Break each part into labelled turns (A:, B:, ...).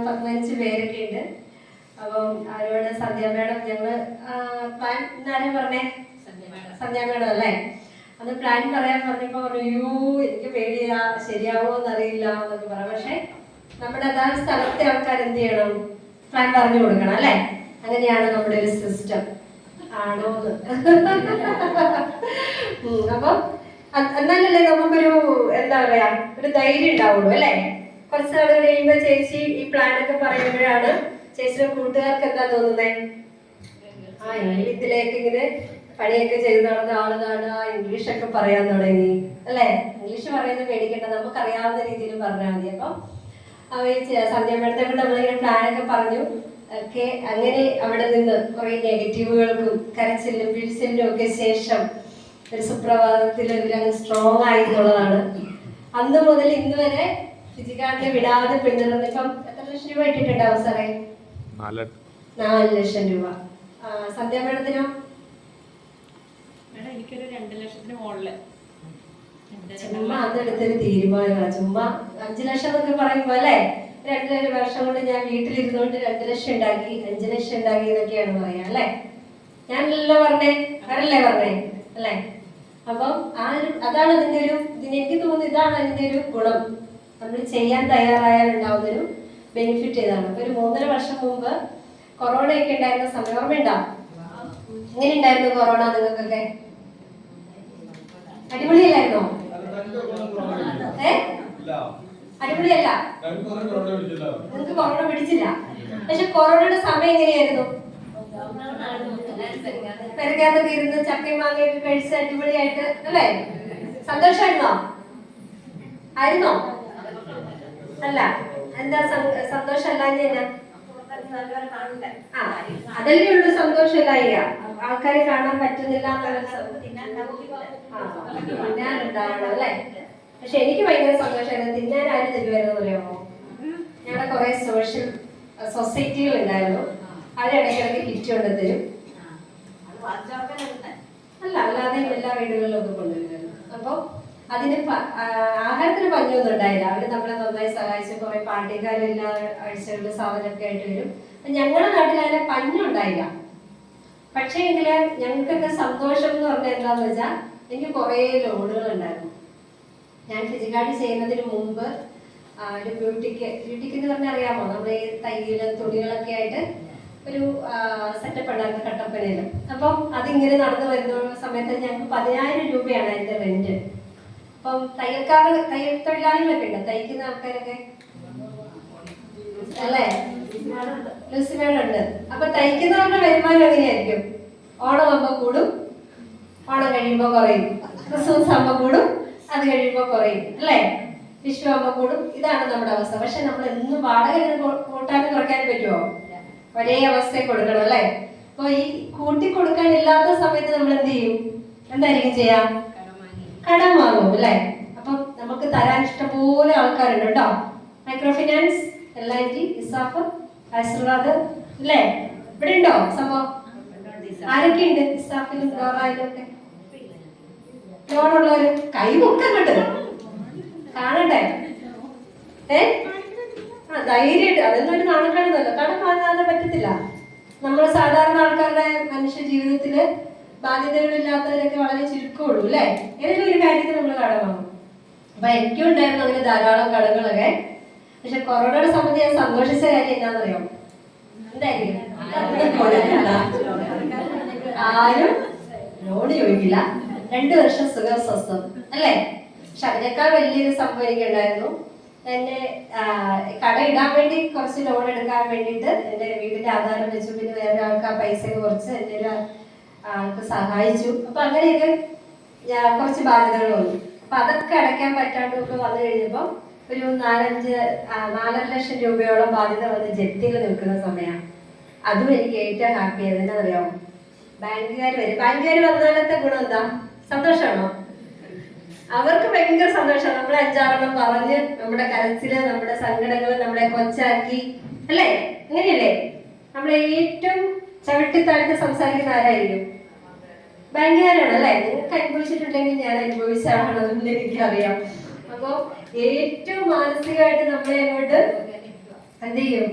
A: 15 പേരൊക്കെ ഉണ്ട്. അപ്പം അവരോട് സന്ധ്യ മേഡം ഞങ്ങൾ പ്ലാൻ ഇന്നാരും പറഞ്ഞേ സന്ധ്യ മേഡം അല്ലേ, അത് പ്ലാൻ പറയാൻ പറഞ്ഞപ്പോൾ അയ്യോ എനിക്ക് പേടിയാ ശരിയാവോ എന്നറിയില്ല എന്നൊക്കെ പറയാം. പക്ഷെ നമ്മുടെ അതാത് സ്ഥലത്തെ ആൾക്കാർ എന്ത് ചെയ്യണം, പ്ലാൻ പറഞ്ഞു കൊടുക്കണം അല്ലേ. അങ്ങനെയാണ് നമ്മുടെ ഒരു സിസ്റ്റം ആണോന്ന്. അപ്പം എന്നാലല്ലേ നമുക്കൊരു എന്താ പറയാ ഒരു ധൈര്യം ഉണ്ടാവുള്ളൂ അല്ലേ. കുറച്ച് നാൾ കഴിയുമ്പോൾ ചേച്ചി ഈ പ്ലാനൊക്കെ പറയുമ്പോഴാണ് ചേച്ചിയുടെ കൂട്ടുകാർക്ക് എന്താ തോന്നുന്നേ, ആ ഇതിലേക്ക് ഇങ്ങനെ പണിയൊക്കെ ചെയ്ത് നടന്ന ആളുകളാണ്, ആ ഇംഗ്ലീഷൊക്കെ പറയാൻ തുടങ്ങി അല്ലേ. ഇംഗ്ലീഷ് പറയുന്നത് പേടിക്കണ്ട, നമുക്കറിയാവുന്ന രീതിയിൽ പറഞ്ഞാൽ മതി. അപ്പം സന്ധ്യ മേഡത്തെ കൊണ്ട് നമ്മളിങ്ങനെ പ്ലാനൊക്കെ പറഞ്ഞു ഒക്കെ. അങ്ങനെ അവിടെ നിന്ന് കുറെ നെഗറ്റീവുകൾക്കും കരച്ചിലും പിഴിച്ചിലും ഒക്കെ ശേഷം ഒരു സുപ്രഭാതത്തിൽ ഇവരങ്ങ് സ്ട്രോങ് ആയി എന്നുള്ളതാണ്. അന്ന് മുതൽ ഇന്ന് വരെ ഫിജിക്കാരനെ വിടാതെ പിന്തുടർന്ന് ഇപ്പം എത്ര ലക്ഷം രൂപ ഇട്ടിട്ടുണ്ടാവും സാറേ? 4 ലക്ഷം രൂപ. സന്ധ്യ മേഡത്തിനോ?
B: എനിക്കൊരു 2 ലക്ഷത്തിന് മുകളില്.
A: ചുമ്മാ അന്നെടുത്തൊരു തീരുമാനമാണ്. ചുമ്മാ 5 ലക്ഷം എന്നൊക്കെ പറയുമ്പോ അല്ലേ, 2 വർഷം കൊണ്ട് ഞാൻ വീട്ടിലിരുന്നുകൊണ്ട് 2 ലക്ഷം ഉണ്ടാക്കി 5 ലക്ഷം ഉണ്ടാക്കി എന്നൊക്കെയാണ് പറയാ അല്ലേ. ഞാനല്ലോ പറഞ്ഞേ, ആരല്ലേ പറഞ്ഞേ അല്ലേ. അപ്പം അതാണ് അതിന്റെ ഒരു എനിക്ക് തോന്നുന്നു ഇതാണ് അതിന്റെ ഒരു ഗുണം. നമ്മൾ ചെയ്യാൻ തയ്യാറായാൽ ഉണ്ടാവുന്നൊരു ബെനിഫിറ്റ് ഇതാണ്. അപ്പൊ ഒരു 3.5 വർഷം മുമ്പ് കൊറോണ ഒക്കെ ഉണ്ടായിരുന്ന സമയം ഓർമ്മയുണ്ടോ? എങ്ങനെ ഉണ്ടായിരുന്നു കൊറോണ നിങ്ങൾക്കൊക്കെ? അടിപൊളിയല്ലായിരുന്നോ? അടിപൊളിയല്ല, നിങ്ങൾക്ക് കൊറോണ പിടിച്ചില്ല. പക്ഷെ കൊറോണയുടെ സമയം എങ്ങനെയായിരുന്നു? പെരക്കാത്തൊക്കെ ഇരുന്ന് ചക്കയും മാങ്ങയൊക്കെ കഴിച്ച് അടിപൊളിയായിട്ട് അല്ലേ. സന്തോഷമായിരുന്നോ? ആയിരുന്നോ? അല്ല, എന്താ സന്തോഷമല്ല? അതല്ലേ ഉള്ളു സന്തോഷമില്ലായ, ആൾക്കാരെ കാണാൻ പറ്റുന്നില്ല തിന്നാനുണ്ടാവണം അല്ലേ. പക്ഷെ എനിക്ക് ഭയങ്കര സന്തോഷമായിരുന്നു. തിന്നാൻ ആരും തരുമായിരുന്നു അറിയാമോ? ഞങ്ങളുടെ കുറെ സൊസൈറ്റികൾ ഉണ്ടായിരുന്നു, അവരിടയ്ക്കിടയ്ക്ക് കിറ്റ് കൊണ്ട് തരും. അല്ലാതെ എല്ലാ വീടുകളിലും ഒക്കെ കൊണ്ടുവരുമായിരുന്നു. അപ്പൊ അതിന് ആഹാരത്തിന് പഞ്ഞൊന്നും ഉണ്ടായില്ല. അവര് നമ്മളെ നന്നായി സഹായിച്ച് കുറെ പാർട്ടിക്കാരും എല്ലാ ആഴ്ചകളിലും സാധനമൊക്കെ ആയിട്ട് വരും. അപ്പൊ ഞങ്ങളുടെ നാട്ടിൽ അതിന് പഞ്ഞുണ്ടായില്ല. പക്ഷേ എങ്കില് ഞങ്ങൾക്കൊക്കെ സന്തോഷം എന്ന് പറഞ്ഞാൽ എന്താന്ന് വെച്ചാൽ എനിക്ക് കുറെ ലോണുകൾ ഉണ്ടായിരുന്നു. ഞാൻ ഫിസിക്കാർഡ് ചെയ്യുന്നതിന് മുമ്പ് ഒരു ബ്യൂട്ടിക്ക് എന്ന് പറഞ്ഞാൽ അറിയാമോ, നമ്മുടെ ഈ തയ്യല് തുണികളൊക്കെ ആയിട്ട് ഒരു സെറ്റപ്പ് ഉണ്ടായിരുന്നു കട്ടപ്പനയിൽ. അപ്പം അതിങ്ങനെ നടന്നു വരുന്ന സമയത്ത് ഞങ്ങൾക്ക് 10,000 രൂപയാണ് അതിന്റെ റെന്റ്. അപ്പം തയ്യൽ തൊഴിലാളികളൊക്കെ ഉണ്ട്, തയ്ക്കുന്ന ആൾക്കാരൊക്കെ അല്ലേ, ലൂസിമേടുണ്ട്. അപ്പൊ തയ്ക്കുന്നവരുടെ വരുമാനം എങ്ങനെയായിരിക്കും? ഓണം ആകുമ്പോ കൂടും, ഓണം കഴിയുമ്പോ കുറയും. ക്രിസ്മസ് ആകുമ്പോ കൂടും, അത് കഴിയുമ്പോ കുറയും അല്ലേ. വിഷു ആകുമ്പോ കൂടും. ഇതാണ് നമ്മുടെ അവസ്ഥ. പക്ഷെ നമ്മൾ എന്നും വാടക കൂട്ടാനും കുറയ്ക്കാനും പറ്റുമോ? ഒരേ അവസ്ഥയെ കൊടുക്കണം അല്ലേ. അപ്പൊ ഈ കൂട്ടി കൊടുക്കാൻ ഇല്ലാത്ത സമയത്ത് നമ്മൾ എന്ത് ചെയ്യും? എന്തായിരിക്കും ചെയ്യാം? കടം വാങ്ങും അല്ലേ. അപ്പം നമുക്ക് തരാൻ ഇഷ്ടംപോലെ ആൾക്കാരുണ്ട് കേട്ടോ. Micro finance, LIG, ESAF, Aashirvad അല്ലേ, ഇവിടെ ഉണ്ടോ സംഭവം? ആരൊക്കെ ഉണ്ട് ഇസാഫിലും ഡോറായിലും ഒക്കെ? ലോണുള്ളവര് കൈ പൊക്കങ്ങോട്ട് കാണട്ടെ. ധൈര്യമായിട്ട്, അതൊന്നും ഒരു നാണക്കേടൊന്നുമല്ല. കടം വാങ്ങാതെ പറ്റത്തില്ല. നമ്മൾ സാധാരണ ആൾക്കാരുടെ മനുഷ്യ ജീവിതത്തില് ബാധ്യതകളില്ലാത്തവരൊക്കെ വളരെ ചുരുക്കമുള്ളൂ അല്ലേ. ഏതെങ്കിലും ഒരു കാര്യത്തിൽ നമ്മൾ കടം വാങ്ങും. അപ്പൊ എനിക്കും ഉണ്ടായിരുന്നു അങ്ങനെ ധാരാളം കടങ്ങളൊക്കെ. പക്ഷെ കൊറോണയുടെ സമയത്ത് ഞാൻ സന്തോഷിച്ച കാര്യം എന്താണെന്നറിയോ? എന്തായിരിക്കും? ആരും ലോൺ ചോദിക്കില്ല, 2 വർഷം സുഖസ്വസ്ഥം അല്ലേ. പക്ഷെ അതിനേക്കാൾ വലിയൊരു സംഭവം എനിക്കുണ്ടായിരുന്നു. എന്നെ കട ഇടാൻ വേണ്ടി കുറച്ച് ലോൺ എടുക്കാൻ വേണ്ടിയിട്ട് എന്റെ വീടിന്റെ ആധാരം വെച്ചു. പിന്നെ വേറെ ആൾക്ക് ആ പൈസ കുറച്ച് എന്റെ ഒരു ആൾക്ക് സഹായിച്ചു. അപ്പൊ അങ്ങനെയൊക്കെ കുറച്ച് ബാധ്യതകൾ വന്നു. അപ്പൊ അതൊക്കെ അടയ്ക്കാൻ പറ്റാണ്ടൊക്കെ വന്നു കഴിഞ്ഞപ്പോ ഒരു 4.5 ലക്ഷം രൂപയോളം ബാധ്യത വന്ന് ജപ്തിയിൽ നിൽക്കുന്ന സമയമാണ്. അതും എനിക്ക് ഏറ്റവും ഹാപ്പി ആയത് എന്താണെന്നറിയാമോ? ബാങ്കുകാർ വരും. ബാങ്കുകാർ വന്നാലത്തെ ഗുണം എന്താ? സന്തോഷമാണോ? അവർക്ക് ഭയങ്കര സന്തോഷമാണ്. നമ്മളെ 5-6 പറഞ്ഞ് നമ്മുടെ കരച്ചില്, നമ്മുടെ സങ്കടങ്ങൾ നമ്മളെ കൊച്ചാക്കി അല്ലേ. അങ്ങനെയല്ലേ? നമ്മളെ ഏറ്റവും ചവിട്ടിത്താഴ്ത്തി സംസാരിക്കുന്ന ആരായിരിക്കും? ബാങ്കുകാരാണ് അല്ലേ. നിങ്ങൾക്ക് അനുഭവിച്ചിട്ടുണ്ടെങ്കിൽ ഞാൻ അനുഭവിച്ച ആളാണെന്ന് എനിക്കറിയാം. അപ്പൊ ഏറ്റവും മാനസികമായിട്ട് നമ്മളെ അങ്ങോട്ട് എന്ത് ചെയ്യും?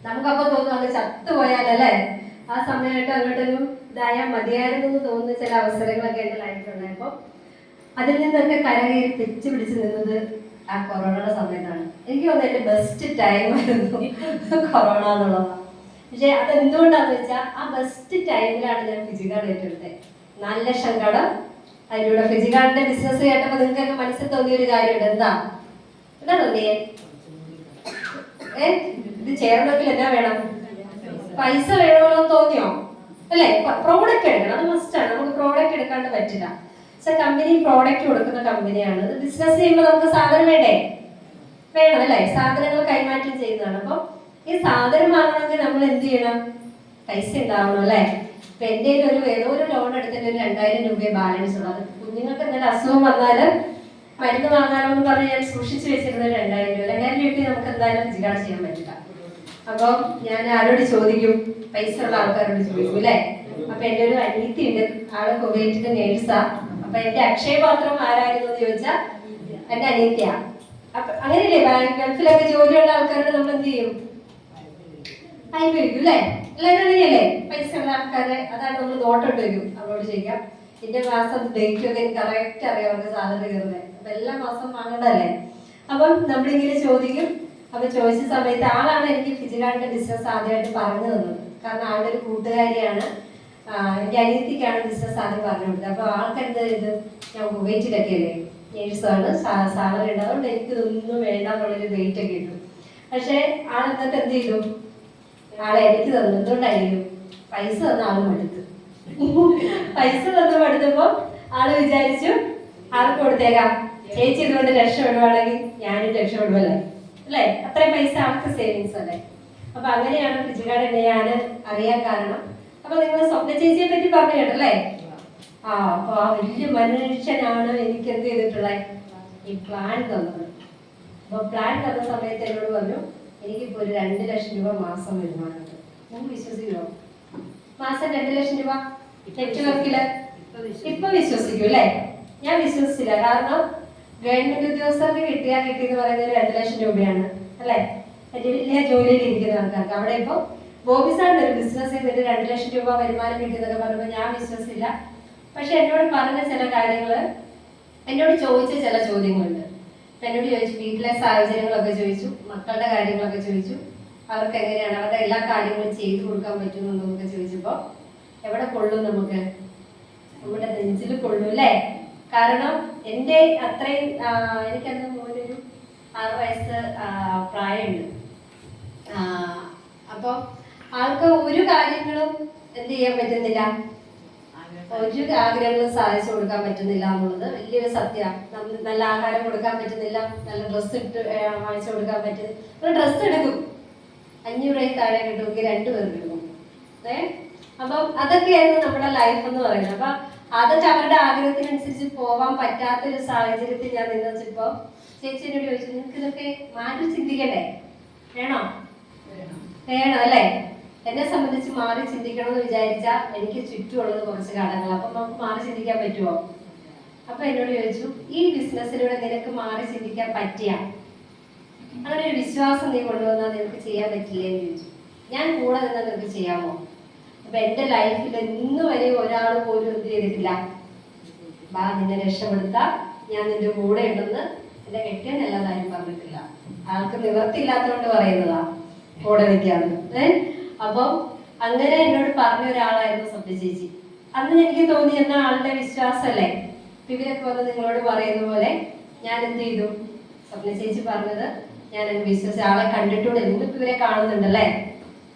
A: നമുക്കപ്പോ തോന്നും അത് ചത്തുപോയാലല്ലേ, ആ സമയമായിട്ട് അങ്ങോട്ടൊരു ഇതായാൽ മതിയായിരുന്നു എന്ന് തോന്നുന്ന ചില അവസരങ്ങളൊക്കെ എൻ്റെ ലൈഫിലുണ്ടായപ്പോൾ അതിൽ നിന്നൊക്കെ കരകയറി തെച്ചു പിടിച്ച് നിന്നത് ആ കൊറോണയുടെ സമയത്താണ്. എനിക്ക് തോന്നുന്നു എൻ്റെ ബെസ്റ്റ് ടൈം ആയിരുന്നു കൊറോണ എന്നുള്ളതാണ്. പക്ഷെ അതെന്തുകൊണ്ടാന്ന് വെച്ചാൽ ആ ബെസ്റ്റ് ടൈമിലാണ് ഞാൻ ഫിജിക്കാർഡ് ഏറ്റെടുത്തത്. 4 ലക്ഷം കടം. അതിലൂടെ ഫിജിക്കാർഡിന്റെ ബിസിനസ് കേട്ടപ്പോൾ നിങ്ങൾക്കൊക്കെ മനസ്സിൽ തോന്നിയ ഒരു കാര്യമുണ്ട്. എന്താ തോന്നിയേ? ഇത് ചേരണമെങ്കിൽ എന്നാ വേണം? പൈസ വേണമെന്ന് തോന്നിയോ? അല്ലേ? പ്രോഡക്റ്റ് എടുക്കണം, അത് മസ്റ്റാണ്. നമുക്ക് പ്രോഡക്റ്റ് എടുക്കാണ്ട് പറ്റില്ല. പക്ഷെ കമ്പനി പ്രോഡക്റ്റ് കൊടുക്കുന്ന കമ്പനിയാണ്. ബിസിനസ് ചെയ്യുമ്പോൾ നമുക്ക് സാധനം വേണ്ടേ? വേണം അല്ലേ? സാധനങ്ങൾ കൈമാറ്റം ചെയ്യുന്നതാണ്. അപ്പം ഈ സാധനം വാങ്ങണമെങ്കിൽ നമ്മൾ എന്ത് ചെയ്യണം? പൈസ ഉണ്ടാവണം അല്ലേ? ഇപ്പൊ എൻ്റെ ഏതോ ഒരു ലോൺ എടുത്തിട്ട് ഒരു 2000 രൂപയെ ബാലൻസ് ഉള്ളൂ. അത് കുഞ്ഞുങ്ങൾക്ക് എന്തെങ്കിലും അസുഖം വന്നാൽ മരുന്ന് വാങ്ങാനോ എന്ന് പറഞ്ഞ് ഞാൻ സൂക്ഷിച്ചു വെച്ചിരുന്നത് 2000 രൂപ. 2000 രൂപ നമുക്ക് എന്തായാലും ഫിജിക്കാർഡ് ചെയ്യാൻ പറ്റില്ല. അപ്പം ഞാൻ ആരോട് ചോദിക്കും? പൈസ ഉള്ള ആൾക്കാരോട് ചോദിക്കും അല്ലേ? അപ്പൊ എൻ്റെ ഒരു അനിയത്തി ഉണ്ട്, ആള് കുവൈറ്റിലെ നേഴ്സാ. അപ്പൊ എന്റെ അക്ഷയപാത്രം ആരായിരുന്നു എന്ന് ചോദിച്ചാൽ എന്റെ അനിയത്തിയാ. അപ്പൊ അങ്ങനെയല്ലേ, ഗൾഫിലൊക്കെ ജോലിയുള്ള ആൾക്കാരോട് നമ്മൾ എന്ത് ചെയ്യും? അയക്കും അല്ലേ? എല്ലാവരും അങ്ങനെയല്ലേ? പൈസ ഉള്ള ആൾക്കാരെ അതാണ് നമ്മൾ നോട്ടോട്ട് വയ്ക്കും. അവരോട് ചോദിക്കാം, എന്റെ മാസം ഡേറ്റ് ഒക്കെ എനിക്ക് കറക്റ്റ് അറിയാം, അവർക്ക് സാലറി കയറുന്നത്. അപ്പൊ എല്ലാ മാസം വാങ്ങണ്ടല്ലേ? അപ്പം നമ്മളിങ്ങനെ ചോദിക്കും. അപ്പൊ ചോദിച്ച സമയത്ത് ആളാണ് എനിക്ക് ഫിജിക്കാർഡിന്റെ ബിസിനസ് ആദ്യമായിട്ട് പറഞ്ഞു തന്നത്. കാരണം ആളുടെ ഒരു കൂട്ടുകാരിയാണ്, എൻ്റെ അനിയത്തിക്കാണ് ബിസിനസ് ആദ്യം പറഞ്ഞു കൊടുത്തത്. അപ്പൊ ആൾക്കെന്ത് ചെയ്ത്, ഞാൻ കുവൈറ്റിലൊക്കെ അല്ലേ, നേഴ്സാണ്, സാലറി ഉണ്ട്, അതുകൊണ്ട് എനിക്ക് ഇതൊന്നും വേണ്ട എന്നുള്ളൊരു വെയിറ്റ് ഒക്കെ ഇട്ടു. പക്ഷെ ആളെന്നിട്ട് എന്ത് ചെയ്തു? ആളെ എനിക്ക് തന്നു. എന്തുകൊണ്ടായിരിക്കും? പൈസ തന്ന ആള് മടുത്തു. പൈസ തന്നു മടുത്തപ്പോ ആള് വിചാരിച്ചു ആൾക്ക് കൊടുത്തേക്കാം, ചേച്ചി ഇതുകൊണ്ട് രക്ഷപ്പെടുവാണെങ്കിൽ ഞാനും രക്ഷപ്പെടുവല്ലേ അല്ലേ? അത്രയും പൈസ ആൾക്ക് സേവിങ്സ് അല്ലേ? അപ്പൊ അങ്ങനെയാണ് ഫിജിക്കാർഡ് എന്നെ ഞാൻ അറിയാൻ കാരണം. അപ്പൊ നിങ്ങൾ സ്വപ്ന ചേച്ചിയെ പറ്റി പറഞ്ഞു കേട്ടല്ലേ? അപ്പൊ ആ വലിയ മനുഷ്യനാണ് എനിക്ക് എന്ത് ചെയ്തിട്ടുള്ളത്? ഈ പ്ലാൻ തന്നത്. അപ്പൊ പ്ലാൻ തന്ന സമയത്ത് എന്നോട് പറഞ്ഞു, എനിക്കിപ്പോ ഒരു 2 ലക്ഷം രൂപ മാസം വരുമാനമുണ്ട്. നിങ്ങൾക്ക് വിശ്വസിക്കുമോ? മാസം 2 ലക്ഷം രൂപ നെറ്റ്വർക്കില്. ഇപ്പൊ വിശ്വസിക്കും അല്ലേ? ഞാൻ വിശ്വസിച്ചില്ല. കാരണം ഗവൺമെന്റ് ഉദ്യോഗസ്ഥർക്ക് കിട്ടിയെന്ന് പറയുന്നത് 2 ലക്ഷം രൂപയാണ് അല്ലെ? വലിയ ജോലിയിൽ ഇരിക്കുന്ന ആൾക്കാർക്ക്. അവിടെ ഇപ്പൊ ബോബി സാറിന്റെ ഒരു ബിസിനസ് ചെയ്തിട്ട് 2 ലക്ഷം രൂപ വരുമാനം കിട്ടിയെന്നൊക്കെ പറയുമ്പോൾ ഞാൻ വിശ്വസിച്ചില്ല. പക്ഷെ എന്നോട് പറഞ്ഞ ചില കാര്യങ്ങള്, എന്നോട് ചോദിച്ച ചില ചോദ്യങ്ങളുണ്ട്. എന്നോട് ചോദിച്ചു, വീട്ടിലെ സാഹചര്യങ്ങളൊക്കെ ചോദിച്ചു, മക്കളുടെ കാര്യങ്ങളൊക്കെ ചോദിച്ചു, അവർക്ക് എങ്ങനെയാണ് അവരുടെ എല്ലാ കാര്യങ്ങളും ചെയ്തു കൊടുക്കാൻ പറ്റുമെന്നൊക്കെ ചോദിച്ചപ്പോ എവിടെ കൊള്ളും? നമുക്ക് നമ്മുടെ നെഞ്ചിൽ കൊള്ളും അല്ലേ? കാരണം എൻ്റെ അത്രയും എനിക്കന്ന് മോനൊരു 6 വയസ്സ് പ്രായമുണ്ട്. അപ്പൊ ആൾക്ക് ഒരു കാര്യങ്ങളും എന്ത് ചെയ്യാൻ പറ്റുന്നില്ല, ഒരു ആഗ്രഹങ്ങളും സാധിച്ചു കൊടുക്കാൻ പറ്റുന്നില്ല എന്നുള്ളത് വലിയൊരു സത്യമാണ്. നല്ല ആഹാരം കൊടുക്കാൻ പറ്റുന്നില്ല, നല്ല ഡ്രസ്സ് ഇട്ട് വാങ്ങിച്ചു കൊടുക്കാൻ പറ്റുന്നില്ല. ഒരു ഡ്രസ്സ് എടുക്കും 500 രൂപയിൽ താഴെ കിട്ടുമെങ്കിൽ 2 പേർക്ക് എടുക്കും. അപ്പം അതൊക്കെയായിരുന്നു നമ്മുടെ ലൈഫ് എന്ന് പറയുന്നത്. അപ്പൊ അതൊക്കെ അവരുടെ ആഗ്രഹത്തിനനുസരിച്ച് പോവാൻ പറ്റാത്തൊരു സാഹചര്യത്തിൽ ഞാൻ നിന്നപ്പോ ചേച്ചിയോട് ചോദിച്ചു, നിങ്ങൾക്ക് ഇതൊക്കെ മാറ്റി ചിന്തിക്കണ്ടേ? വേണോ? വേണം അല്ലേ? എന്നെ സംബന്ധിച്ച് മാറി ചിന്തിക്കണം എന്ന് വിചാരിച്ചാൽ എനിക്ക് ചുറ്റുമുള്ളത് കുറച്ച് കടങ്ങൾ. അപ്പൊ നമുക്ക് മാറി ചിന്തിക്കാൻ പറ്റുമോ? അപ്പൊ എന്നോട് ചോദിച്ചു, ഈ ബിസിനസ്സിലൂടെ നിനക്ക് മാറി ചിന്തിക്കാൻ പറ്റിയ അങ്ങനെ ഒരു വിശ്വാസം നീ കൊണ്ടുവന്നാൽ നിനക്ക് ചെയ്യാൻ പറ്റില്ലേ എന്ന് ചോദിച്ചു. ഞാൻ കൂടെ നിന്നാൽ നിനക്ക് ചെയ്യാമോ? അപ്പൊ എന്റെ ലൈഫിൽ ഇന്ന് വരെ ഒരാൾ പോലും എന്ത് ചെയ്തിട്ടില്ല, ബാ നിന്നെ രക്ഷപ്പെടുത്താം, ഞാൻ നിന്റെ കൂടെ ഉണ്ടെന്ന് എന്റെ കെട്ടിയെന്നല്ലാതാരും പറഞ്ഞിട്ടില്ല. ആൾക്ക് നിവർത്തിയില്ലാത്തതുകൊണ്ട് പറയുന്നതാ കൂടെ നിൽക്കാന്ന്. അപ്പം അങ്ങനെ എന്നോട് പറഞ്ഞ ഒരാളായിരുന്നു സ്വപ്ന ചേച്ചി. അന്ന് എനിക്ക് തോന്നി എന്ന ആളുടെ വിശ്വാസമല്ലേ ഇവരൊക്കെ വന്ന് നിങ്ങളോട് പറയുന്ന പോലെ ഞാൻ എന്ത് ചെയ്തു? സ്വപ്ന ചേച്ചി പറഞ്ഞത് ഞാൻ വിശ്വസിച്ച ആളെ കണ്ടിട്ടുണ്ട്. നിങ്ങൾക്ക് ഇവരെ കാണുന്നുണ്ടല്ലേ,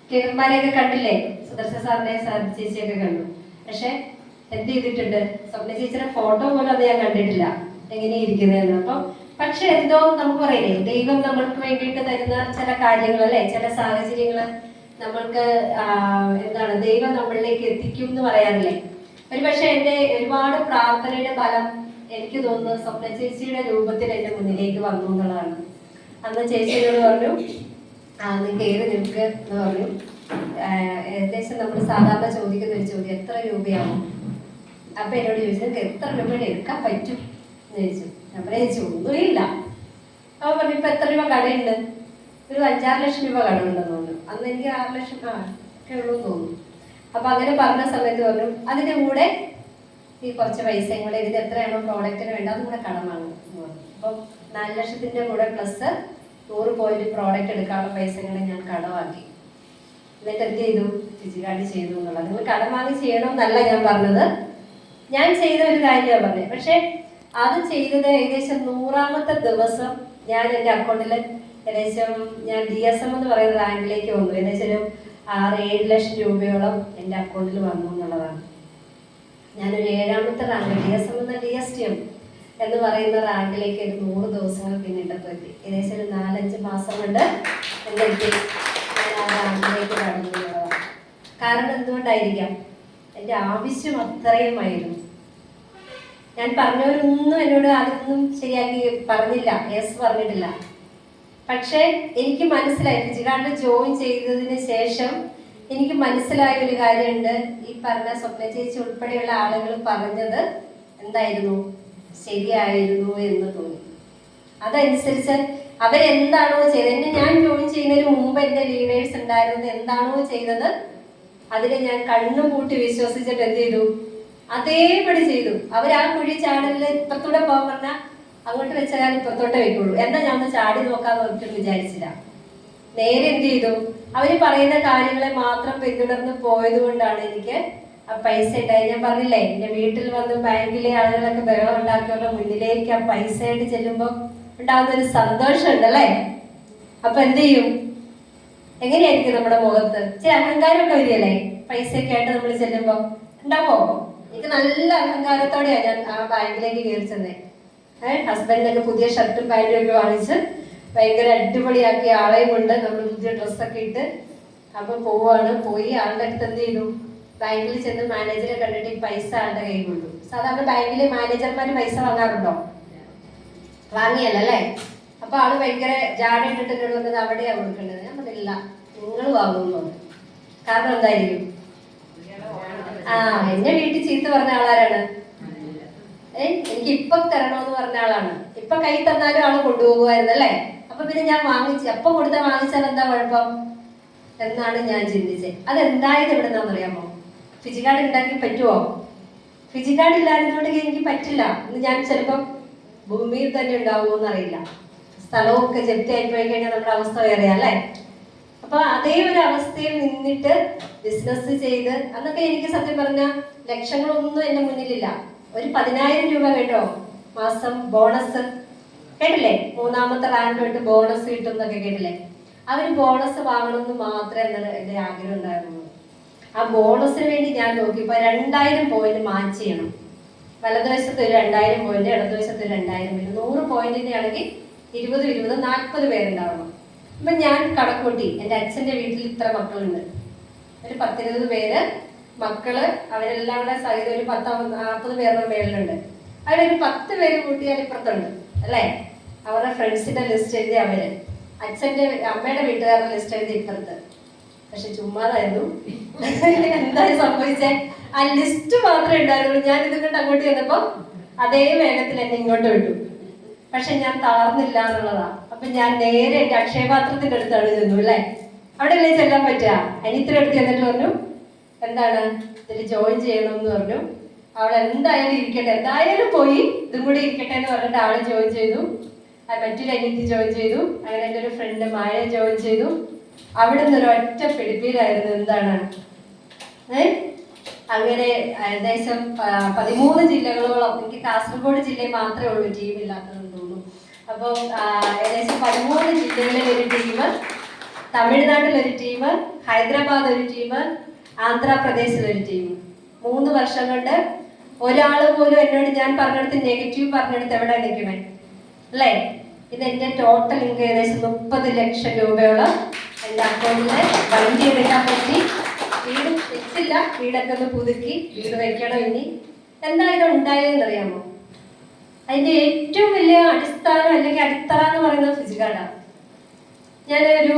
A: കിരൺമാരെയൊക്കെ കണ്ടില്ലേ, സുദർശൻ സാറിനെ ചേച്ചിയൊക്കെ കണ്ടു. പക്ഷെ എന്ത് ചെയ്തിട്ടുണ്ട്? സ്വപ്ന ചേച്ചിയുടെ ഫോട്ടോ പോലും അത് ഞാൻ കണ്ടിട്ടില്ല എങ്ങനെയിരിക്കുന്നതെന്ന്. അപ്പം പക്ഷെ എന്തോ നമുക്ക് പറയില്ലേ, ദൈവം നമ്മൾക്ക് വേണ്ടിയിട്ട് തരുന്ന ചില കാര്യങ്ങൾ അല്ലെ, ചില സാഹചര്യങ്ങള് നമ്മൾക്ക് എന്താണ് ദൈവം നമ്മളിലേക്ക് എത്തിക്കും എന്ന് പറയാറില്ലേ? ഒരുപക്ഷെ എൻ്റെ ഒരുപാട് പ്രാർത്ഥനയുടെ ഫലം എനിക്ക് തോന്നുന്നു സ്വപ്ന ചേച്ചിയുടെ രൂപത്തിൽ എൻ്റെ മുന്നിലേക്ക് വന്നു എന്നുള്ളതാണ്. അന്ന് ചേച്ചിയോട് പറഞ്ഞു, നീ കയറി നിൽക്ക് എന്ന് പറഞ്ഞു. ഏകദേശം നമ്മൾ സാധാരണ ചോദിക്കുന്ന ഒരു ചോദ്യം, എത്ര രൂപയാവും? അപ്പൊ എന്നോട് ചോദിച്ചു, നിനക്ക് എത്ര രൂപയുടെ എടുക്കാൻ പറ്റും എന്ന് ചോദിച്ചു. ഞാൻ ചോദിച്ചു ഒന്നുമില്ല. അപ്പൊ പറഞ്ഞു, ഇപ്പൊ എത്ര രൂപ കടയുണ്ട്? ഒരു 5-6 ലക്ഷം രൂപ കടമുണ്ടെന്ന് തോന്നുന്നു. അന്ന് എനിക്ക് 6 ലക്ഷം ഒക്കെ ഉള്ളൂ എന്ന് തോന്നുന്നു. അപ്പൊ അങ്ങനെ പറഞ്ഞ സമയത്ത് പറഞ്ഞു അതിന്റെ കൂടെ ഈ കുറച്ച് പൈസയും കൂടെ ഇതിന് എത്രയാണോ പ്രോഡക്റ്റിന് വേണ്ട അതും കൂടെ കടം വാങ്ങും എന്ന് പറഞ്ഞു. അപ്പം 4 ലക്ഷത്തിന്റെ കൂടെ പ്ലസ് 100 പോയിന്റ് പ്രോഡക്റ്റ് എടുക്കാനുള്ള പൈസ കൂടെ ഞാൻ കടമാക്കി. എന്നിട്ട് എന്ത് ചെയ്തു? ഫിസിക്കാർഡ് ചെയ്തു എന്നുള്ളത്. നിങ്ങൾ കടം വാങ്ങി ചെയ്യണമെന്നല്ല ഞാൻ പറഞ്ഞത്, ഞാൻ ചെയ്ത ഒരു കാര്യമാണ് പറഞ്ഞത്. പക്ഷെ അത് ചെയ്തത് ഏകദേശം 100ാമത്തെ ദിവസം ഞാൻ എൻ്റെ അക്കൗണ്ടിൽ ഏകദേശം ഞാൻ DSM എന്ന് പറയുന്ന റാങ്കിലേക്ക് വന്നു. ഏകദേശം ഒരു 6-7 ലക്ഷം രൂപയോളം എൻ്റെ അക്കൗണ്ടിൽ വന്നു എന്നുള്ളതാണ്. ഞാനൊരു 7ാമത്തെ റാങ്ക് DSM എന്ന DSTM എന്ന് പറയുന്ന റാങ്കിലേക്ക് ഒരു 100 ദിവസങ്ങൾ പിന്നിട്ടപ്പോൾ എത്തി. ഏകദേശം ഒരു 4-5 മാസം കൊണ്ട് എനിക്ക് ഞാൻ ആ റാങ്കിലേക്ക് കടന്നു എന്നുള്ളതാണ്. കാരണം എന്തുകൊണ്ടായിരിക്കാം? എൻ്റെ ആവശ്യം അത്രയുമായിരുന്നു. ഞാൻ പറഞ്ഞവരൊന്നും എന്നോട് അതൊന്നും ശരിയാക്കി പറഞ്ഞില്ല, യെസ് പറഞ്ഞിട്ടില്ല. പക്ഷേ എനിക്ക് മനസ്സിലായി, ഫിസിക്കാർഡിൽ ജോയിൻ ചെയ്തതിന് ശേഷം എനിക്ക് മനസ്സിലായ ഒരു കാര്യമുണ്ട്. ഈ പറഞ്ഞ സ്വപ്ന ചേച്ചി ഉൾപ്പെടെയുള്ള ആളുകൾ പറഞ്ഞത് എന്തായിരുന്നു? ശരിയായിരുന്നു എന്ന് തോന്നി. അതനുസരിച്ച് അവരെന്താണോ ചെയ്തത്, ഞാൻ ജോയിൻ ചെയ്യുന്നതിന് മുമ്പ് എൻ്റെ ലീഡേഴ്സ് ഉണ്ടായിരുന്നത് എന്താണോ ചെയ്തത് അതിനെ ഞാൻ കണ്ണും പൂട്ടി വിശ്വസിച്ചിട്ട് എന്ത് ചെയ്തു? അതേപടി ചെയ്തു. അവർ ആ കുഴി ചാടലിൽ ഇപ്പുറത്തൂടെ പോകാൻ പറഞ്ഞാൽ അങ്ങോട്ട് വെച്ചാൽ ഇപ്പുറത്തോട്ടേ വെക്കുള്ളൂ. എന്നാ ഞാൻ ഒന്ന് ചാടി നോക്കാന്ന് ഒരിക്കലും വിചാരിച്ചില്ല. നേരെ എന്ത് ചെയ്തു? അവര് പറയുന്ന കാര്യങ്ങളെ മാത്രം പിന്തുടർന്ന് പോയത് കൊണ്ടാണ് എനിക്ക് ആ പൈസ ഉണ്ടായി. ഞാൻ പറഞ്ഞില്ലേ, എൻ്റെ വീട്ടിൽ വന്ന് ബാങ്കിലെ ആളുകളൊക്കെ ബഹളം ഉണ്ടാക്കിയുള്ള മുന്നിലേക്ക് ആ പൈസ ആയിട്ട് ചെല്ലുമ്പോൾ ഉണ്ടാകുന്ന ഒരു സന്തോഷം ഉണ്ടല്ലേ. അപ്പൊ എന്ത് ചെയ്യും? എങ്ങനെയായിരിക്കും നമ്മുടെ മുഖത്ത്? ചില അഹങ്കാരമൊക്കെ വരികയല്ലേ പൈസയൊക്കെ ആയിട്ട് നമ്മൾ ചെല്ലുമ്പോ? ഉണ്ടാവോ? എനിക്ക് നല്ല അഹങ്കാരത്തോടെയാണ് ഞാൻ ആ ബാങ്കിലേക്ക് കയറി ചെന്നേ. ഹസ്ബൻഡിനൊക്കെ പുതിയ ഷർട്ടും പാൻറ്റും ഒക്കെ വാങ്ങിച്ച് ഭയങ്കര അടിപൊളിയാക്കിയ ആളെയും കൊണ്ട് നമ്മൾ പുതിയ ഡ്രസ്സൊക്കെ ഇട്ട് അപ്പൊ പോയി ആളുടെ അടുത്ത് എന്ത് ചെയ്തു? ബാങ്കിൽ ചെന്ന് മാനേജറെ കണ്ടിട്ട് ഈ പൈസ ആളുടെ കൈ കൊണ്ടു. സാധാരണ ബാങ്കിലെ മാനേജർമാര് പൈസ വാങ്ങാറുണ്ടോ? വാങ്ങിയല്ലേ. അപ്പൊ ആള് ഭയങ്കര ജാട ഇട്ടിട്ട് എന്നോട് വന്നത് അവിടെയാ കൊടുക്കേണ്ടത്. ഞാൻ പറഞ്ഞില്ല, നിങ്ങൾ വാങ്ങുന്നു. കാരണം എന്തായിരിക്കും? എന്നെ വീട്ടിൽ ചീത്ത പറഞ്ഞ ആളാരാണ്? എനിക്ക് ഇപ്പൊ തരണോന്ന് പറഞ്ഞ ആളാണ്. ഇപ്പൊ കൈ തന്നാലും ആള് കൊണ്ടുപോകുമായിരുന്നു അല്ലേ. അപ്പൊ പിന്നെ ഞാൻ എപ്പൊ കൊടുത്താൽ വാങ്ങിച്ചാൽ എന്താ കുഴപ്പം എന്നാണ് ഞാൻ ചിന്തിച്ചത്. അതെന്തായത് എവിടെന്നാന്ന് അറിയാമോ? ഫിസിക്കാർഡ് ഉണ്ടാക്കി പറ്റുമോ? ഫിസിക്കാർഡ് ഇല്ലായിരുന്നോണ്ട് എനിക്ക് പറ്റില്ല. ഇന്ന് ഞാൻ ചിലപ്പം ഭൂമിയിൽ തന്നെ ഉണ്ടാവുമോന്ന് അറിയില്ല. സ്ഥലമൊക്കെ ജപ്തിയായി പോയി കഴിഞ്ഞാൽ നമ്മുടെ അവസ്ഥ വേറെ അല്ലേ. അപ്പൊ അതേ ഒരു അവസ്ഥയിൽ നിന്നിട്ട് ബിസിനസ് ചെയ്ത് അന്നൊക്കെ എനിക്ക് സത്യം പറഞ്ഞ ലക്ഷങ്ങളൊന്നും എന്റെ മുന്നിലില്ല. ഒരു 10,000 രൂപ കേട്ടോ മാസം ബോണസ് കേട്ടില്ലേ? 3ാമത്തെ റാങ്ക് തൊട്ട് ബോണസ് കിട്ടും എന്നൊക്കെ കേട്ടില്ലേ? ആ ഒരു ബോണസ് വാങ്ങണമെന്ന് മാത്രമേ എന്റെ ആഗ്രഹം ഉണ്ടായിരുന്നുള്ളൂ. ആ ബോണസിന് വേണ്ടി ഞാൻ നോക്കിയപ്പോ 2000 പോയിന്റ് മാച്ച് ചെയ്യണം. വലതുവശത്ത് ഒരു 2000 പോയിന്റ്, ഇടതുവശത്ത് ഒരു 2000 പോയിന്റ്. 100 പോയിന്റിന്റെ ആണെങ്കിൽ 20 40 പേരുണ്ടാവണം. അപ്പൊ ഞാൻ കണക്കൂട്ടി, എൻ്റെ അച്ഛൻ്റെ വീട്ടിൽ ഇത്ര മക്കളുണ്ട്, ഒരു 10-20 പേര് മക്കള്, അവരെല്ലാം കൂടെ സഹിതം ഒരു 40 പേരുടെ മേളിലുണ്ട്. അവരൊരു 10 പേര് കൂട്ടിയാൽ ഇപ്പുറത്തുണ്ട് അല്ലേ. അവരുടെ ഫ്രണ്ട്സിന്റെ ലിസ്റ്റ് എഴുതി അവര്, അമ്മയുടെ വീട്ടുകാരുടെ ലിസ്റ്റ് എഴുതി ഇപ്പുറത്ത്. പക്ഷെ ചുമ്മാതായിരുന്നു. എന്തായാലും സംഭവിച്ചേ, ആ ലിസ്റ്റ് മാത്രമേ ഉണ്ടായിരുന്നുള്ളൂ. ഞാൻ ഇത് കൊണ്ട് അങ്ങോട്ട് ചെന്നപ്പോ അതേ വേഗത്തിൽ എന്നെ ഇങ്ങോട്ട് വിട്ടു. പക്ഷെ ഞാൻ തളർന്നില്ല എന്നുള്ളതാ. അപ്പൊ ഞാൻ നേരെ എന്റെ അക്ഷയപാത്രത്തിന്റെ അടുത്താണ് ചെന്നു അല്ലേ. അവിടെ അല്ലേ ചെല്ലാൻ പറ്റുക. അനിയത്തിന്റെ അടുത്ത് ചെന്നിട്ട് പറഞ്ഞു എന്താണ് ഇതിൽ ജോയിൻ ചെയ്യണമെന്ന് പറഞ്ഞു. അവൾ എന്തായാലും ഇരിക്കട്ടെ, എന്തായാലും പോയി ഇതും കൂടി ഇരിക്കട്ടെ എന്ന് പറഞ്ഞിട്ട് ആള് ജോയിൻ ചെയ്തു. മറ്റൊരു അനിയത്തി ജോയിൻ ചെയ്തു. അങ്ങനെ എൻ്റെ ഒരു ഫ്രണ്ട് മായ ജോയിൻ ചെയ്തു. അവിടെ നിന്ന് ഒരു ഒറ്റ പിടിപ്പിലായിരുന്നു. എന്താണ് അങ്ങനെ ഏകദേശം 13 ജില്ലകളോളം, എനിക്ക് കാസർഗോഡ് ജില്ലയിൽ മാത്രമേ ഉള്ളൂ ടീം ഇല്ലാത്തതെന്ന് തോന്നുന്നു. അപ്പോൾ ഏകദേശം 13 ജില്ലകളിൽ ഒരു ടീം, തമിഴ്നാട്ടിലൊരു ടീം, ഹൈദരാബാദ് ഒരു ടീം, ആന്ധ്രാപ്രദേശിൽ ഒരു ടീം. 3 വർഷം കൊണ്ട് ഒരാൾ പോലും എന്നോട് ഞാൻ പറഞ്ഞെടുത്ത് നെഗറ്റീവ് പറഞ്ഞെടുത്ത് എവിടെ നിൽക്കണേ അല്ലേ. ഇത് എൻ്റെ ടോട്ടൽ ഇൻകം ഏകദേശം 30 ലക്ഷം രൂപയോളം എൻ്റെ അക്കൗണ്ടിൽ വണ്ടി എടുക്കാൻ പറ്റി. വീട് വെച്ചില്ല, വീടൊക്കെ ഒന്ന് പുതുക്കി, വീട് വെക്കണം ഇനി. എന്തായാലും ഉണ്ടായെന്നറിയാമോ? അതിന്റെ ഏറ്റവും വലിയ അടിസ്ഥാനം അല്ലെങ്കിൽ അടിത്തറ എന്ന് പറയുന്നത് ഫിസിക്കാർഡാണ്. ഞാനൊരു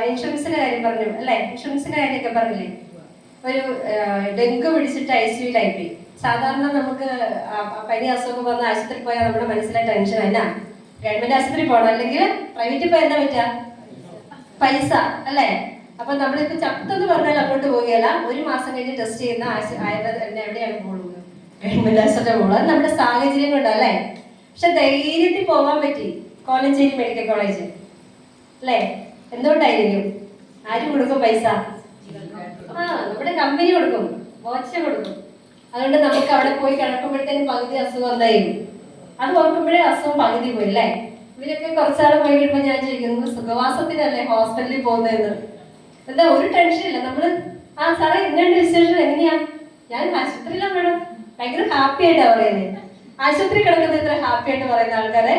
A: ഇൻഷുറൻസിന്റെ കാര്യം പറഞ്ഞു അല്ലേ, ഇൻഷുറൻസിന്റെ കാര്യമൊക്കെ പറഞ്ഞില്ലേ. ഒരു ഡെങ്കു പിടിച്ചിട്ട് ICUലായി പോയി. സാധാരണ നമുക്ക് പനി അസുഖം വന്ന് ആശുപത്രി പോയാൽ നമ്മുടെ മനസ്സിലെ ടെൻഷൻ എന്നാ, ഗവൺമെന്റ് ആശുപത്രി പോകണം അല്ലെങ്കിൽ പ്രൈവറ്റിൽ പോയാൽ എന്താ പറ്റുക, പൈസ അല്ലേ? അപ്പൊ നമ്മളിപ്പോ ചത്തെന്ന് പറഞ്ഞാൽ അങ്ങോട്ട് പോവുകയല്ല, ഒരു മാസം കഴിഞ്ഞ് ടെസ്റ്റ് ചെയ്യുന്ന എവിടെയാണ് പോകുന്നത്? ഗവൺമെന്റ് ആശുപത്രി പോകുന്നത്. അത് നമ്മുടെ സാഹചര്യം കൊണ്ടല്ലേ. പക്ഷെ ധൈര്യത്തിൽ പോകാൻ പറ്റി കോലഞ്ചേരി മെഡിക്കൽ കോളേജ് അല്ലേ? എന്തുകൊണ്ടായിരിക്കും? ആര് കൊടുക്കും പൈസ? നമ്മുടെ കമ്പനി കൊടുക്കും, വാച്ച കൊടുക്കും. അതുകൊണ്ട് നമുക്ക് അവിടെ പോയി കിടക്കുമ്പോഴത്തേനും പകുതി അസുഖം എന്തായിരിക്കും? അത് ഓർക്കുമ്പോഴേ അസുഖം പകുതി പോയി അല്ലേ? ഇവരൊക്കെ കുറച്ചാൾ പോയി കഴിയുമ്പോൾ ഞാൻ ചോദിക്കുന്നു, സുഖവാസത്തിനല്ലേ ഹോസ്പിറ്റലിൽ പോകുന്നതെന്ന്. എന്താ ഒരു ടെൻഷൻ ഇല്ല. നമ്മള് സാറേ ഇങ്ങനെയുണ്ട് വിശേഷം, എങ്ങനെയാ? ഞാൻ ആശുപത്രിയിലാണ് മേഡം. ഭയങ്കര ഹാപ്പി ആയിട്ടാ പറയുന്നത്. ആശുപത്രി കിടക്കുന്നത് ഇത്ര ഹാപ്പി ആയിട്ട് പറയുന്ന ആൾക്കാരെ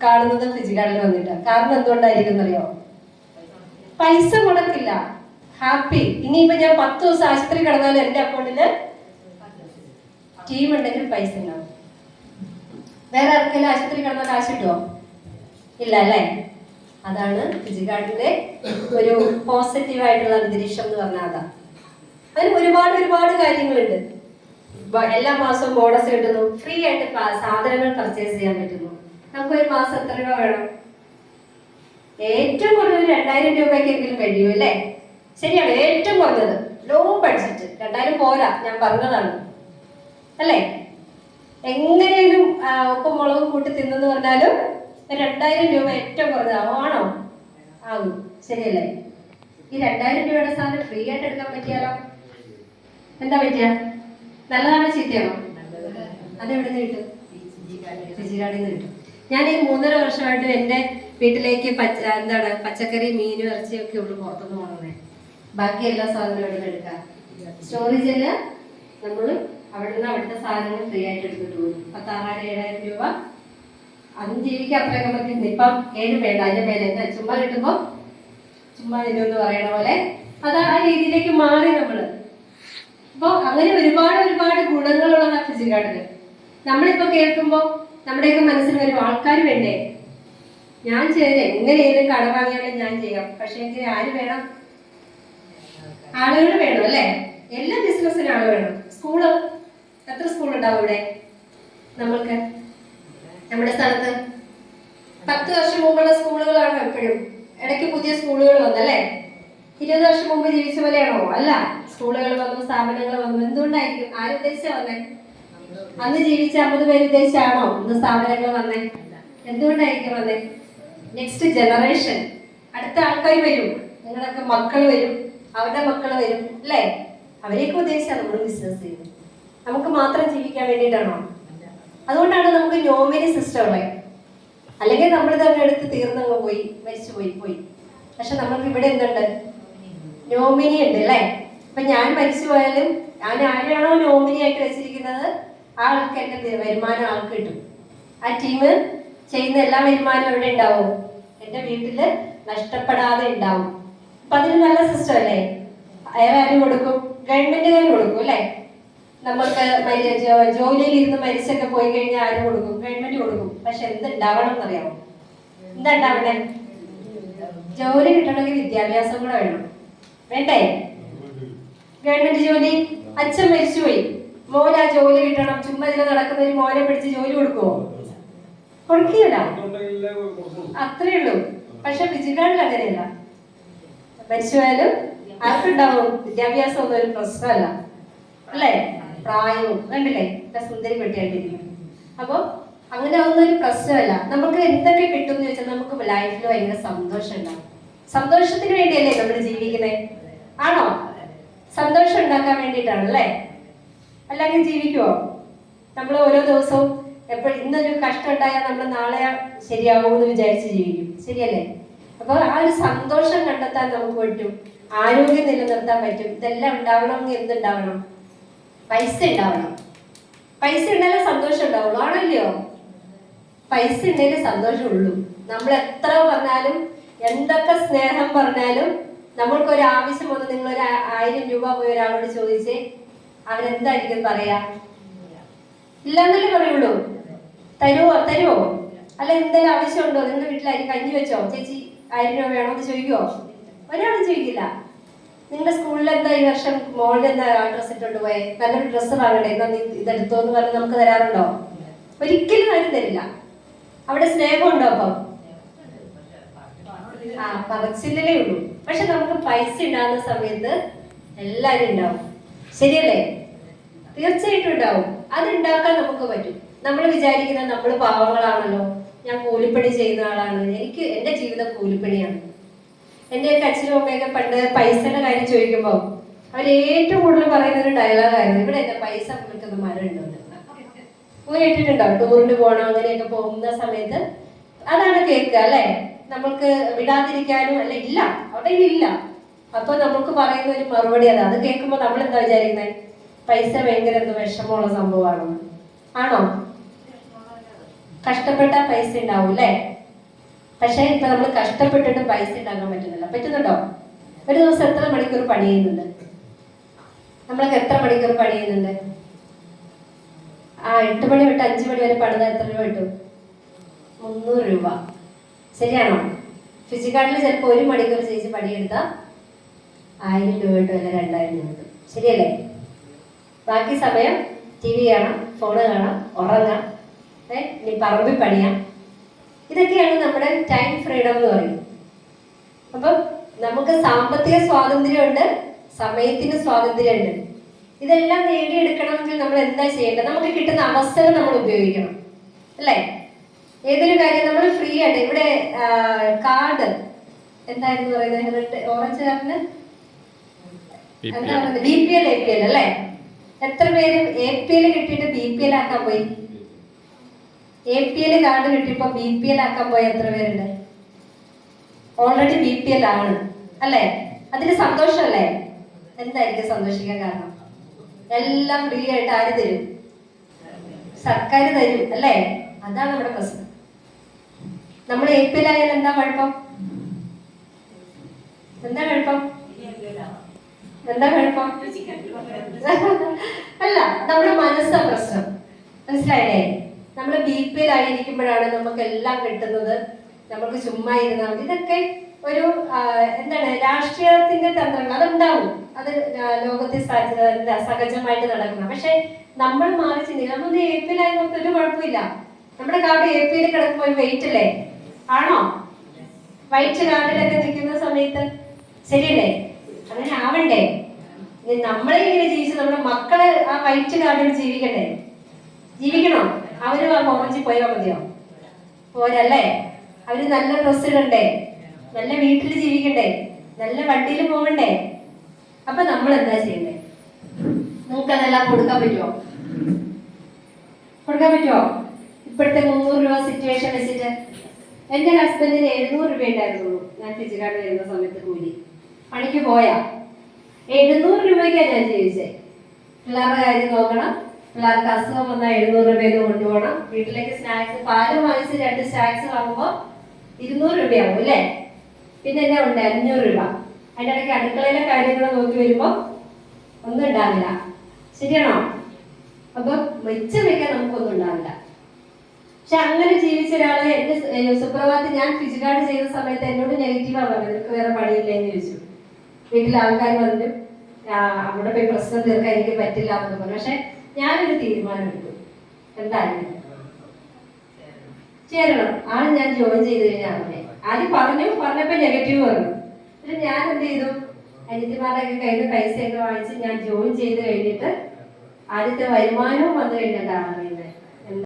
A: കാണുന്നത് ഫിജിക്കാർഡിൽ വന്നിട്ടാ. കാരണം എന്തുകൊണ്ടായിരിക്കും അറിയോ? പൈസ മുടക്കില്ല, ഹാപ്പി. ഇനിയിപ്പോ ഞാൻ 10 ദിവസം ആശുപത്രി കിടന്നാലും എന്റെ അക്കൗണ്ടില് ടീം ഉണ്ടെങ്കിൽ പൈസ ഉണ്ടാവും. വേറെ ആർക്കെങ്കിലും ആശുപത്രി കിടന്നാൽ കാശ് കിട്ടുമോ? ഇല്ല അല്ലേ? അതാണ് ഫിജിക്കാർഡിന്റെ ഒരു പോസിറ്റീവായിട്ടുള്ള അന്തരീക്ഷം എന്ന് പറഞ്ഞാൽ അതാ. അതിന് ഒരുപാട് കാര്യങ്ങളുണ്ട്. എല്ലാ മാസവും ബോണസ് കിട്ടുന്നു, ഫ്രീ ആയിട്ട് സാധനങ്ങൾ പർച്ചേസ് ചെയ്യാൻ പറ്റുന്നു. നമുക്ക് ഒരു മാസം എത്ര രൂപ വേണം? ഏറ്റവും കുറഞ്ഞത് 2000 രൂപയ്ക്കെങ്കിലും കഴിയും അല്ലേ? ശരിയാണ്, ഏറ്റവും കുറഞ്ഞത്. ലോ ബഡ്ജറ്റ് 2000 പോരാ, ഞാൻ പറഞ്ഞതാണ് അല്ലേ? എങ്ങനെയും ഉപ്പും മുളകും കൂട്ടി തിന്നെന്ന് പറഞ്ഞാലും 2000 രൂപ ഏറ്റവും കുറഞ്ഞതാണോ? ആകും, ശരിയല്ലേ? ഈ 2000 രൂപയുടെ സാധനം ഫ്രീ ആയിട്ട് എടുക്കാൻ പറ്റിയാലോ? എന്താ പറ്റിയ? നല്ലതാണോ ചീത്തയാണോ? അതെവിടെ നിന്ന് കിട്ടും? ഫിജിക്കാർഡിൽ നിന്ന് കിട്ടും. ഞാൻ ഈ 3.5 വർഷമായിട്ട് എൻ്റെ വീട്ടിലേക്ക് പച്ചക്കറി, മീൻ, ഇറച്ചിയൊക്കെ ഉള്ളു പുറത്തുനിന്ന് കൊണ്ടുവന്നേ. ബാക്കി എല്ലാ സാധനവും ഇവിടെ എടുക്കാം. സ്റ്റോറേജില് നമ്മൾ അവിടുത്തെ സാധനങ്ങൾ ഫ്രീ ആയിട്ട് എടുത്തിട്ട് പോകും. 16,000-7,000 രൂപ അതും ജീവിക്കാൻ അത്രയൊക്കെ പറ്റും. ഇപ്പം 7 വേണ്ട, അതിന്റെ മേലെ എന്താ ചുമ്മാ കിട്ടുമ്പോ ചുമ്മാ തിരുമെന്ന് പറയണ പോലെ അത് ആ രീതിയിലേക്ക് മാറി നമ്മള്. അപ്പൊ അങ്ങനെ ഒരുപാട് ഗുണങ്ങളുള്ളതാ ഫിജിക്കാർഡിന്. നമ്മളിപ്പോ കേൾക്കുമ്പോ നമ്മുടെയൊക്കെ മനസ്സിൽ വരും, ആൾക്കാർ വേണ്ടേ? ഞാൻ ചെയ്തേ എങ്ങനെയായാലും കട വാങ്ങിയാലും ഞാൻ ചെയ്യാം. പക്ഷെ എങ്കിൽ ആര് വേണം? ആളുകൾ വേണം അല്ലേ? എല്ലാ ബിസിനസ്സിനും ആള് വേണം. സ്കൂള്, എത്ര സ്കൂൾ ഉണ്ടാവും ഇവിടെ നമ്മൾക്ക്? നമ്മുടെ സ്ഥലത്ത് 10 വർഷം മുമ്പുള്ള സ്കൂളുകളാണോ എപ്പോഴും? ഇടയ്ക്ക് പുതിയ സ്കൂളുകൾ വന്നല്ലേ? 20 വർഷം മുമ്പ് ജീവിച്ച പോലെയാണോ? അല്ല, സ്കൂളുകൾ വന്നു, സ്ഥാപനങ്ങൾ വന്നു. എന്തുകൊണ്ടായിരിക്കും? ആരുദ്ദേശിച്ചാ വന്നേ? അന്ന് ജീവിച്ച 50 പേര് ഉദ്ദേശിച്ചാണോ ഇന്ന് സ്ഥാപനങ്ങൾ വന്നേ? എന്തുകൊണ്ടായിരിക്കും വന്നേ? നെക്സ്റ്റ് ജനറേഷൻ, അടുത്ത ആൾക്കാർ വരും, നിങ്ങളൊക്കെ മക്കൾ വരും, അവരുടെ മക്കൾ വരും അല്ലേ? അവരെയൊക്കെ ഉദ്ദേശിച്ചാണ് നമ്മൾ ബിസിനസ് ചെയ്യുന്നത്. നമുക്ക് മാത്രം ജീവിക്കാൻ വേണ്ടിയിട്ടാണോ? അതുകൊണ്ടാണ് നമുക്ക് നോമിനി സിസ്റ്റം ഉള്ളത്. അല്ലെങ്കിൽ നമ്മൾ തന്നെ എടുത്ത് തീർന്നങ്ങ് പോയി, മരിച്ചു പോയി. പക്ഷെ നമ്മൾക്ക് ഇവിടെ എന്തുണ്ട്? നോമിനി ഉണ്ട് അല്ലേ? അപ്പൊ ഞാൻ മരിച്ചു പോയാലും ഞാൻ ആരെയാണോ നോമിനി ആയിട്ട് വെച്ചിരിക്കുന്നത് ആ ആൾക്ക് എന്റെ വരുമാനം ആൾക്ക് കിട്ടും. ആ ടീം ചെയ്യുന്ന എല്ലാ വരുമാനവും എവിടെ ഉണ്ടാവും? എന്റെ വീട്ടില് നഷ്ടപ്പെടാതെ ഉണ്ടാവും. അപ്പൊ അതിന് നല്ല സിസ്റ്റം അല്ലേ? അയാൾ ആരും കൊടുക്കും? ഗവൺമെന്റുകാർ കൊടുക്കും അല്ലേ? നമ്മൾക്ക് ജോലിയിൽ ഇരുന്ന് മരിച്ചൊക്കെ പോയി കഴിഞ്ഞാൽ ആരും കൊടുക്കും? ഗവൺമെന്റ് കൊടുക്കും. പക്ഷെ എന്തുണ്ടാവണം എന്നറിയാമോ? എന്താ ഉണ്ടാവണേ? ജോലി കിട്ടണമെങ്കിൽ വിദ്യാഭ്യാസം കൂടെ വേണം, വേണ്ടേ? ഗവൺമെന്റ് ജോലി, അച്ഛൻ മരിച്ചുപോയി, മോൻ ആ ജോലി കിട്ടണം. ചുമ്മാ ഇതിൽ നടക്കുന്ന ഒരു മോനെ പിടിച്ച് ജോലി കൊടുക്കുവോ? കൊടുക്കില്ല, അത്രേ ഉള്ളൂ. പക്ഷെ ഫിജിക്കാർഡിൽ അങ്ങനെയല്ല. മരിച്ചുപോയാലും ആർക്കുണ്ടാവും? വിദ്യാഭ്യാസം ഒന്നും ഒരു പ്രശ്നമല്ല അല്ലേ? പ്രായവും കണ്ടില്ലേ, സുന്ദരി പെട്ടിയായിട്ടിരിക്കും. അപ്പൊ അങ്ങനെ ഒന്നും ഒരു പ്രശ്നമല്ല. നമുക്ക് എന്തൊക്കെ കിട്ടും എന്ന് ചോദിച്ചാൽ നമുക്ക് ലൈഫിൽ ഭയങ്കര സന്തോഷം ഉണ്ടാവും. സന്തോഷത്തിന് വേണ്ടിയല്ലേ നമ്മൾ ജീവിക്കുന്നത്? ആണോ? സന്തോഷം ഉണ്ടാക്കാൻ വേണ്ടിയിട്ടാണ് അല്ലേ? അല്ലെങ്കിൽ ജീവിക്കുവോ? നമ്മൾ ഓരോ ദിവസവും എപ്പോഴും ഇന്നൊരു കഷ്ടം ഉണ്ടായാൽ നമ്മൾ നാളെ ശരിയാവുമെന്ന് വിചാരിച്ച് ജീവിക്കും, ശരിയല്ലേ? അപ്പൊ ആ ഒരു സന്തോഷം കണ്ടെത്താൻ നമുക്ക് പറ്റും, ആരോഗ്യം നിലനിർത്താൻ പറ്റും. ഇതെല്ലാം ഉണ്ടാവണമെങ്കിൽ എന്തുണ്ടാവണം? പൈസ ഉണ്ടാവണം. പൈസ ഉണ്ടെങ്കിലേ സന്തോഷം ഉണ്ടാവുള്ളൂ, ആണല്ലോ? പൈസ ഉണ്ടെങ്കിൽ സന്തോഷമുള്ളൂ. നമ്മൾ എത്ര പറഞ്ഞാലും എന്തൊക്കെ സ്നേഹം പറഞ്ഞാലും നമ്മൾക്കൊരു ആവശ്യം വന്ന് നിങ്ങളൊരു 1000 രൂപ പോയി ഒരാളോട് ചോദിച്ചേ, അവരെന്തായിരിക്കും പറയാ? ഇല്ലാന്നല്ലേ പറയുള്ളൂ. തരുവോ? അല്ല, എന്തെങ്കിലും ആവശ്യമുണ്ടോ? നിങ്ങളുടെ വീട്ടിലായിരിക്കും കഞ്ഞി വെച്ചോ, ചേച്ചി 1000 രൂപ വേണോ എന്ന് ചോദിക്കുവോ? ഒരാളും ചോദിക്കില്ല. നിങ്ങളുടെ സ്കൂളിൽ എന്താ ഈ വർഷം മോളിൽ എന്താ ഡ്രസ്സ് ഇട്ടോണ്ട് പോയെ? നല്ലൊരു ഡ്രസ്സ് വാങ്ങണ്ടേ, എന്നാ നീ ഇതെടുത്തോ എന്ന് പറഞ്ഞ് നമുക്ക് തരാറുണ്ടോ? ഒരിക്കലും ആരും തരില്ല. അവിടെ സ്നേഹമുണ്ടോ? അപ്പം പറച്ചിലേ ഉള്ളൂ. പക്ഷെ നമുക്ക് പൈസ ഉണ്ടാകുന്ന സമയത്ത് എല്ലാവരും ഉണ്ടാവും. ശരിയല്ലേ? തീർച്ചയായിട്ടും ഉണ്ടാവും. അത് ഉണ്ടാക്കാൻ നമുക്ക് പറ്റും. നമ്മൾ വിചാരിക്കുന്നത് നമ്മൾ പാവങ്ങളാണല്ലോ, ഞാൻ കൂലിപ്പണി ചെയ്യുന്ന ആളാണ്, എനിക്ക് എൻ്റെ ജീവിതം കൂലിപ്പണിയാണ്. എൻ്റെയൊക്കെ അച്ഛനും അമ്മയൊക്കെ പണ്ട് പൈസയുടെ കാര്യം ചോദിക്കുമ്പോൾ അവർ ഏറ്റവും കൂടുതൽ പറയുന്ന ഒരു ഡയലോഗായിരുന്നു, ഇവിടെ എന്താ പൈസ നിൽക്കുന്ന മരം ഉണ്ടോ? കേട്ടിട്ടുണ്ടോ? ടൂറിന് പോകണം അങ്ങനെയൊക്കെ പോകുന്ന സമയത്ത് അതാണ് കേൾക്കുക അല്ലെ. നമ്മൾക്ക് വിടാതിരിക്കാനും അല്ല, ഇല്ല അവിടെ ഇല്ല. അപ്പൊ നമുക്ക് പറയുന്ന ഒരു മറുപടി അതാ. അത് കേൾക്കുമ്പോൾ നമ്മൾ എന്താ വിചാരിക്കുന്നത്? പൈസ ഭയങ്കര എന്തോ വിഷമമുള്ള സംഭവമാണോ? ആണോ? കഷ്ടപ്പെട്ട പൈസ ഉണ്ടാവും അല്ലേ? പക്ഷെ ഇപ്പൊ നമ്മൾ കഷ്ടപ്പെട്ടിട്ട് പൈസ ഉണ്ടാക്കാൻ പറ്റുന്നില്ല. പറ്റുന്നുണ്ടോ? ഒരു ദിവസം എത്ര മണിക്കൂർ പണി ചെയ്യുന്നുണ്ട്? നമ്മളൊക്കെ എത്ര മണിക്കൂർ പണി ചെയ്യുന്നുണ്ട്? 8 മണി തൊട്ട് 5 മണി വരെ പണിതാൽ എത്ര രൂപ കിട്ടും? 300 രൂപ. ശരിയാണോ? ഫിസിക്കാർഡിൽ ചിലപ്പോൾ 1 മണിക്കൂർ ചേച്ചി പണിയെടുത്താൽ 1000 രൂപ കിട്ടും, അല്ല 2000 രൂപ കിട്ടും. ശരിയല്ലേ? ബാക്കി സമയം TV കാണാം, ഫോണ് കാണാം, ഉറങ്ങാം, ഇനി പറമ്പിൽ പണിയാം. ഇതൊക്കെയാണ് നമ്മുടെ ടൈം ഫ്രീഡം എന്ന് പറയും. അപ്പം നമുക്ക് സാമ്പത്തിക സ്വാതന്ത്ര്യമുണ്ട്, സമയത്തിന് സ്വാതന്ത്ര്യമുണ്ട്. ഇതെല്ലാം നേടിയെടുക്കണമെങ്കിൽ നമ്മൾ എന്താ ചെയ്യേണ്ടത്? നമുക്ക് കിട്ടുന്ന അവസരം നമ്മൾ ഉപയോഗിക്കണം അല്ലേ? ഏതൊരു കാര്യം നമ്മൾ ഫ്രീ ആയിട്ട് ഇവിടെ കാർഡ് എന്തായിരുന്നു പറയുന്നത്? റെഡ് ഓറഞ്ച് കാർഡിന് എന്താ പറയുന്നത്? BPL APL അല്ലേ? എത്ര പേര് APL കിട്ടിയിട്ട് BPL ആക്കാൻ പോയി? APL കാർഡ് കിട്ടിയപ്പോ BPL ആക്കാൻ പോയ എത്ര പേരുണ്ട്? ഓൾറെഡി BPL ആണ് അല്ലേ? അതിന് സന്തോഷമല്ലേ? എന്തായിരിക്കും സന്തോഷിക്കാൻ കാരണം? എല്ലാം ഫ്രീ ആയിട്ട് ആര് തരും? സർക്കാർ തരും അല്ലേ? അതാണ് നമ്മുടെ പ്രശ്നം. നമ്മൾ APL ആയാൽ എന്താ കുഴപ്പം? എന്താ കുഴപ്പം? എന്താ കുഴപ്പം? അല്ല, നമ്മുടെ മനസ്സാ പ്രശ്നം. മനസ്സിലായില്ലേ? നമ്മൾ BPL ആയിരിക്കുമ്പോഴാണ് നമുക്ക് എല്ലാം കിട്ടുന്നത്. നമുക്ക് ചുമ്മാ ഇരുന്നാൽ മതി. ഇതൊക്കെ ഒരു എന്താണ്, രാഷ്ട്രീയത്തിന്റെ തന്ത്രങ്ങൾ അതുണ്ടാവും. അത് ലോകത്തെ സഹജമായിട്ട് നടക്കുന്ന. പക്ഷെ നമ്മൾ മാറി ചിന്തിക്കണം. നമ്മൾ APL ആയി നമുക്ക് ഒരു കുഴപ്പമില്ല. നമ്മുടെ കാർഡ് APL കിടക്കുമ്പോൾ വെയിറ്റ് അല്ലേ? ആണോ? വൈറ്റ് കാർഡിലൊക്കെ നിൽക്കുന്ന സമയത്ത് ശരിയല്ലേ? അങ്ങനെ ആവണ്ടേ? നമ്മളെ ഇങ്ങനെ ജീവിച്ച് നമ്മുടെ മക്കളെ ആ വൈറ്റ് കാർഡിൽ ജീവിക്കണ്ടേ? ജീവിക്കണോ? അവര് ഓറഞ്ചിൽ പോയാൽ മതിയോ? പോരല്ലേ? അവര് നല്ല ഡ്രസ്സ് ഇടണ്ടേ? നല്ല വീട്ടിൽ ജീവിക്കണ്ടേ? നല്ല വണ്ടിയിൽ പോകണ്ടേ? അപ്പൊ നമ്മൾ എന്താ ചെയ്യണ്ടേ? നിങ്ങൾക്ക് അതെല്ലാം കൊടുക്കാൻ പറ്റുമോ? കൊടുക്കാൻ പറ്റുമോ? ഇപ്പോഴത്തെ 300 രൂപ സിറ്റുവേഷൻ വെച്ചിട്ട് എന്റെ ഹസ്ബൻഡിന് 700 രൂപ ഉണ്ടായിരുന്നുള്ളൂ. ഞാൻ ഫിജിക്കാർഡ് വരുന്ന സമയത്ത് കൂലി പണിക്ക് പോയാ 700 രൂപയ്ക്കാണ് ഞാൻ ജീവിച്ചേ. പിള്ളേരുടെ കാര്യം നോക്കണം, പിള്ളേർക്ക് അസുഖം വന്നാൽ 700 രൂപയിൽ കൊണ്ടുപോകണം. വീട്ടിലേക്ക് സ്നാക്സ്, പാല് വാങ്ങിച്ച് 2 സ്നാക്സ് വാങ്ങുമ്പോൾ 200 രൂപയാവും അല്ലേ? പിന്നെ എന്നാ ഉണ്ട്? 500 രൂപ. അതിൻ്റെ ഇടയ്ക്ക് അടുക്കളയിലെ കാര്യങ്ങൾ നോക്കി വരുമ്പോൾ ഒന്നും ഉണ്ടാവില്ല. ശരിയാണോ? അപ്പൊ മെച്ചം വെക്കാൻ നമുക്കൊന്നും ഉണ്ടാവില്ല. പക്ഷെ അങ്ങനെ ജീവിച്ച ഒരാളെ എന്റെ സുപ്രഭാതത്തിൽ ഞാൻ ഫിജിക്കാർഡ് ചെയ്ത സമയത്ത് എന്നോട് നെഗറ്റീവാണ് പറഞ്ഞത്. നിനക്ക് വേറെ പണിയില്ലേന്ന് ചോദിച്ചു. വീട്ടിലെ ആൾക്കാർ വന്നിട്ട് അവിടെ പോയി പ്രശ്നം തീർക്കാൻ എനിക്ക് പറ്റില്ല എന്നൊക്കെ പറഞ്ഞു. പക്ഷെ ഞാനൊരു തീരുമാനം എടുത്തു, എന്തായാലും ചേരണം. ആണ് ഞാൻ ജോയിൻ ചെയ്ത് കഴിഞ്ഞാൽ അവിടെ ആദ്യം പറഞ്ഞപ്പോ നെഗറ്റീവ് പറഞ്ഞു. എന്നിട്ട് ഞാൻ എന്ത് ചെയ്തു? അനിയത്തിമാരുടെയൊക്കെ കയ്യിൽ നിന്ന് പൈസയൊക്കെ വാങ്ങിച്ച് ഞാൻ ജോയിൻ ചെയ്ത് കഴിഞ്ഞിട്ട് ആദ്യത്തെ വരുമാനവും വന്നു കഴിഞ്ഞിട്ടാണ്